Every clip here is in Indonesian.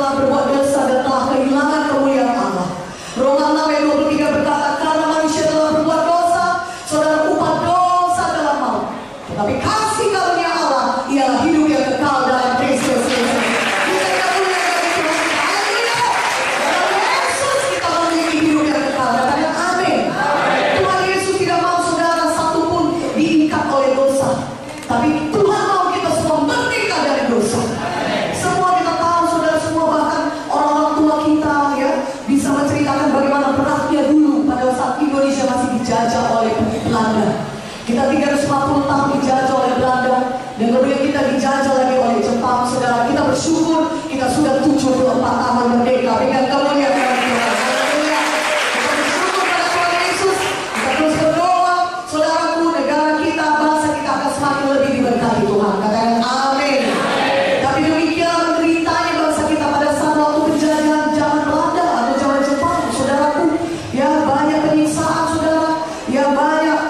telah berbuat dosa dan telah kehilangan kemuliaan Allah. Roma 6 ayat 23 berkata, karena manusia telah berbuat dosa, saudara, upah dosa adalah maut. Tetapi kasih karunia Allah ialah hidup yang kekal dalam Kristus Yesus. Kita karunia dari Tuhan. Haleluya. Dalam Yesus kita memiliki hidup yang kekal. Katakan amin. Tuhan Yesus tidak mau saudara satu pun diikat oleh dosa. Tapi Tuhan mau kita semua merdeka dari dosa. Semua kita tahu, saudara, semua bahkan orang-orang tua kita ya bisa menceritakan bagaimana beratnya dulu pada saat Indonesia masih dijajah oleh Belanda. Kita 350 tahun dijajah oleh Belanda, dan kemudian kita dijajah lagi oleh Jepang. Saudara, kita bersyukur kita sudah 74 tahun merdeka. Dengan kemuliaan Tuhan. Haleluya. Kita bersyukur pada Tuhan Yesus. Kita terus berdoa, saudaraku, negara kita, bangsa kita akan semakin lebih diberkati Tuhan. Katakan amin. Tapi demikian menderitanya bangsa kita pada saat waktu penjajahan zaman Belanda atau zaman Jepang, saudaraku. Ya, banyak penyiksaan, saudara. Ya, banyak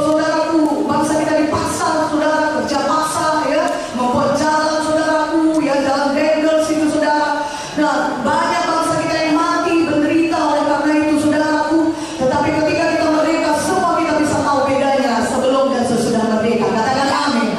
saudaraku, bangsa kita dipaksa, saudara, kerja paksa, ya, membuat jalan, saudaraku, ya, jalan dendel situ, saudara. Nah, banyak bangsa kita yang mati menderita oleh karena itu, saudaraku. Tetapi ketika kita merdeka, semua kita bisa tahu bedanya sebelum dan sesudah merdeka. Katakan amin.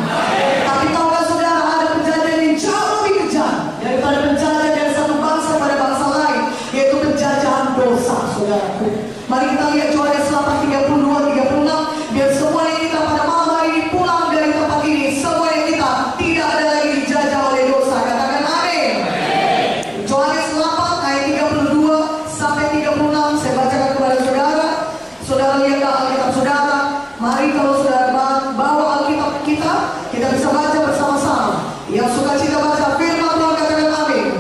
Tapi tahukah saudara, ada penjajahan yang jauh lebih kejam daripada penjajahan dari satu bangsa pada bangsa lain, yaitu penjajahan dosa, saudaraku. Mari kita lihat Yohanes 8:32-36. Biar semua yang kita pada malam hari ini pulang dari tempat ini, semua yang kita tidak ada lagi dijajah oleh dosa. Katakan amin. Yohanes 8 ayat 32-36. Saya bacakan kepada saudara. Saudara lihatlah Alkitab saudara. Mari kalau saudara bawa Alkitab kita bisa baca bersama-sama. Yang suka cita baca firman Tuhan, katakan amin.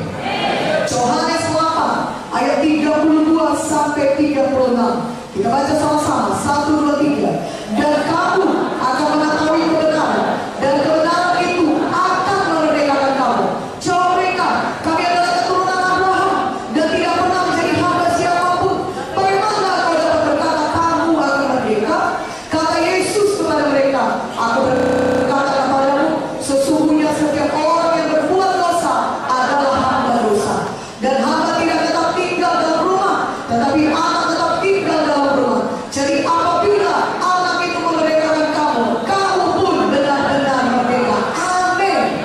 Yohanes 8 ayat 32-36. Kita baca sama-sama. 1, 2, 3. Dan kamu akan mengetahui kebenaran, dan kebenaran itu akan memerdekakan kamu. Jawab mereka, kami adalah keturunan Abraham dan tidak pernah menjadi hamba siapapun. Bagaimana kau dapat berkata kamu akan merdeka? Kata Yesus kepada mereka, aku berkata kepadamu, sesungguhnya setiap orang yang berbuat dosa adalah hamba dosa. Dan hamba tidak tetap tinggal dalam rumah, tetapi anak tetap tinggal dalam rumah. Jadi apabila anak itu memerdekakan kamu, kamu pun benar-benar merdeka. Amin.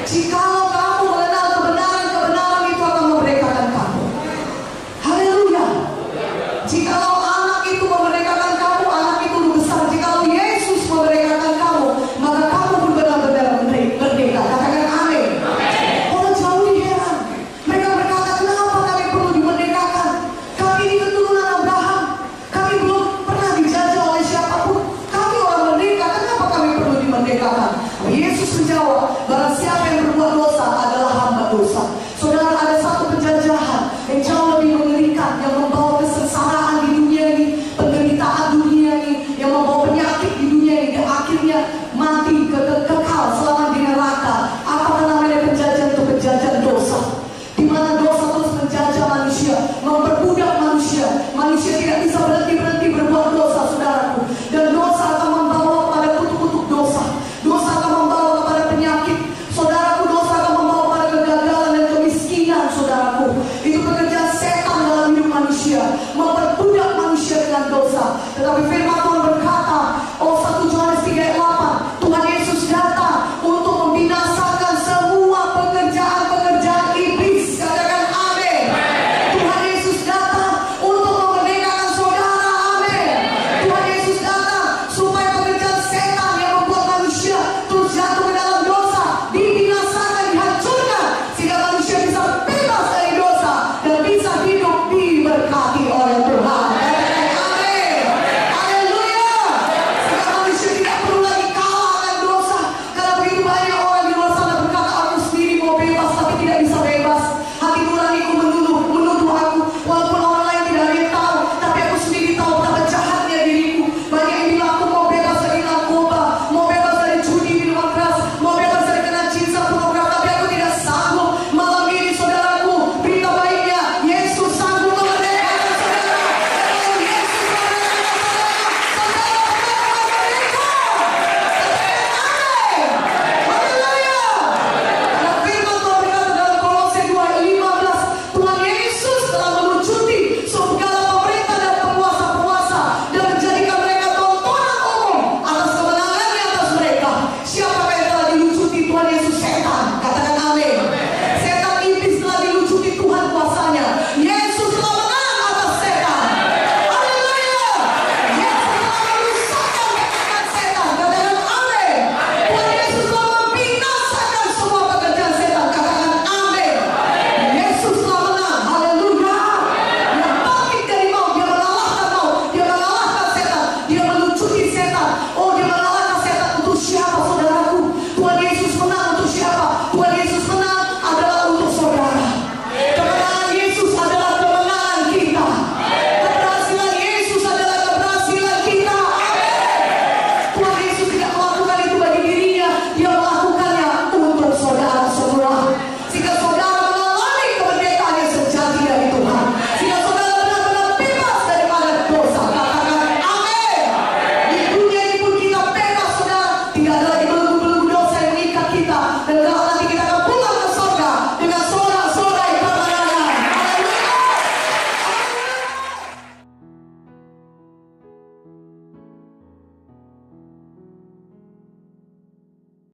Jikalau kamu mengenal kebenaran, kebenaran itu akan memerdekakan kamu. Haleluya. Jikalau anak itu memerdekakan kamu, anak itu besar. Jikalau Yesus memerdekakan kamu, maka kamu pun benar-benar merdeka. Katakan amin. Orang jauh heran. Mereka berkata, kenapa kami perlu dimerdekakan? Kami ini keturunan Abraham. Kami belum pernah dijajah oleh siapapun. Kami orang merdeka. Kenapa kami perlu dimerdekakan? Yesus menjawab, barang siapa yang berbuat dosa adalah hamba dosa. Saudara, ada satu penjajahan yang jauh lebih mengerikan, yang membawa kesengsaraan di dunia ini, penderitaan dunia ini, yang membawa penyakit di dunia ini, dan akhirnya mati kekal selama di neraka. Apa namanya penjajahan itu? Penjajahan dosa, di mana dosa terus menjajah manusia, memperbudak manusia. Manusia tidak bisa berhenti berbuat dosa, saudaraku. Dan dosa akan membawa pada kutuk-kutuk dosa. Dosa akan membawa kepada penyakit. Saudaraku, dosa akan membawa pada kegagalan dan kemiskinan, saudaraku. Itu pekerjaan setan dalam hidup manusia, memperbudak manusia dengan dosa. Tetapi firman Tuhan